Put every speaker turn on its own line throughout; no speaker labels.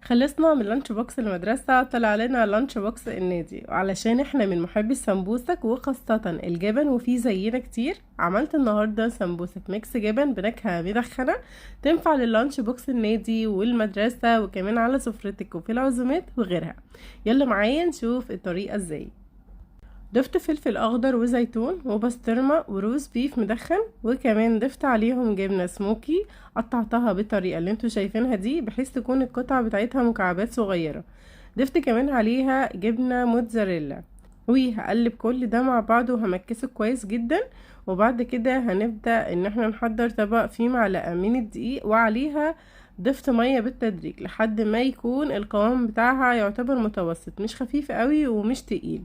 خلصنا من لانش بوكس المدرسة، طلع لنا لانش بوكس النادي. وعلشان احنا من محبي السمبوسك وخاصة الجبن وفي زينا كتير، عملت النهاردة سمبوسك ميكس جبن بنكهة مدخنة تنفع لللانش بوكس النادي والمدرسة وكمان على سفرتك وفي العزومات وغيرها. يلا معايا نشوف الطريقة ازاي. ضفت فلفل اخضر وزيتون وبسطرمة وروز بيف مدخن، وكمان ضفت عليهم جبنة سموكي قطعتها بالطريقة اللي انتوا شايفينها دي بحيث تكون القطع بتاعتها مكعبات صغيرة. ضفت كمان عليها جبنة موتزاريلا، وهقلب كل ده مع بعض وهمكسه كويس جدا. وبعد كده هنبدأ ان احنا نحضر طبق فيه معلقة من الدقيق، وعليها ضفت مية بالتدريج لحد ما يكون القوام بتاعها يعتبر متوسط، مش خفيف قوي ومش تقيل.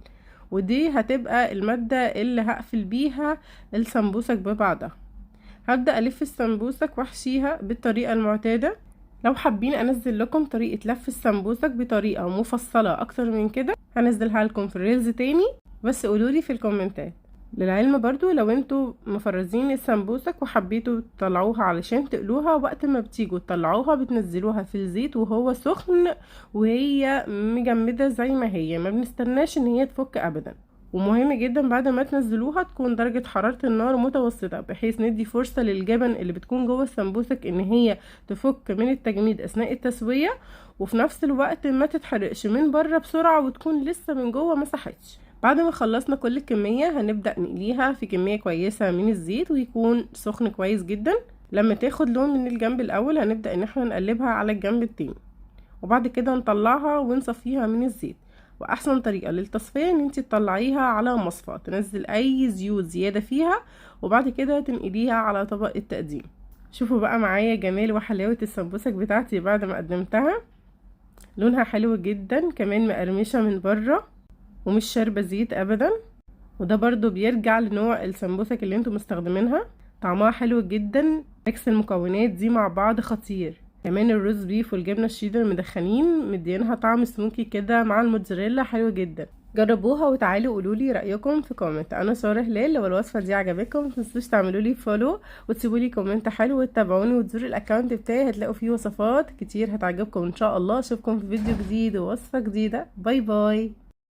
ودي هتبقى المادة اللي هقفل بيها السمبوسك ببعضها. هبدأ ألف السمبوسك واحشيها بالطريقة المعتادة. لو حابين انزل لكم طريقة لف السمبوسك بطريقة مفصلة اكتر من كده هنزلها لكم في الريلز تاني، بس قولولي في الكومنتات. للعلم برضو لو انتوا مفرزين السمبوسك وحبيتوا تطلعوها علشان تقلوها، وقت ما بتيجوا تطلعوها بتنزلوها في الزيت وهو سخن وهي مجمدة زي ما هي، ما بنستناش ان هي تفك ابدا. ومهم جدا بعد ما تنزلوها تكون درجة حرارة النار متوسطة بحيث ندي فرصة للجبن اللي بتكون جوه السمبوسك ان هي تفك من التجميد اثناء التسوية، وفي نفس الوقت ما تتحرقش من بره بسرعة وتكون لسه من جوه ما ساحتش. بعد ما خلصنا كل الكمية هنبدأ نقليها في كمية كويسة من الزيت ويكون سخن كويس جدا. لما تاخد لون من الجنب الاول هنبدأ ان احنا نقلبها على الجنب التاني، وبعد كده نطلعها ونصفيها من الزيت. واحسن طريقة للتصفية ان انت تطلعيها على مصفى تنزل اي زيوت زيادة فيها، وبعد كده تنقليها على طبق التقديم. شوفوا بقى معايا جمال وحلاوة السمبوسك بتاعتي بعد ما قدمتها. لونها حلو جدا، كمان مقرمشة من بره ومش شاربة زيت ابدا. وده برضو بيرجع لنوع السمبوسك اللي انتم مستخدمينها. طعمها حلو جدا، ميكس المكونات دي مع بعض خطير. كمان الروز بيف والجبنه الشيدر مدخنين مدينها طعم سموكي كده مع الموتزاريلا حلو جدا. جربوها وتعالوا قولولي رايكم في كومنت. انا ساره هلال، لو الوصفه دي عجبتكم متنسوش تعملوا لي فولو وتسيبوا لي كومنت حلو وتتابعوني وتزوروا الاكونت بتاعي، هتلاقوا فيه وصفات كتير هتعجبكم ان شاء الله. اشوفكم في فيديو جديد ووصفه جديده. باي باي.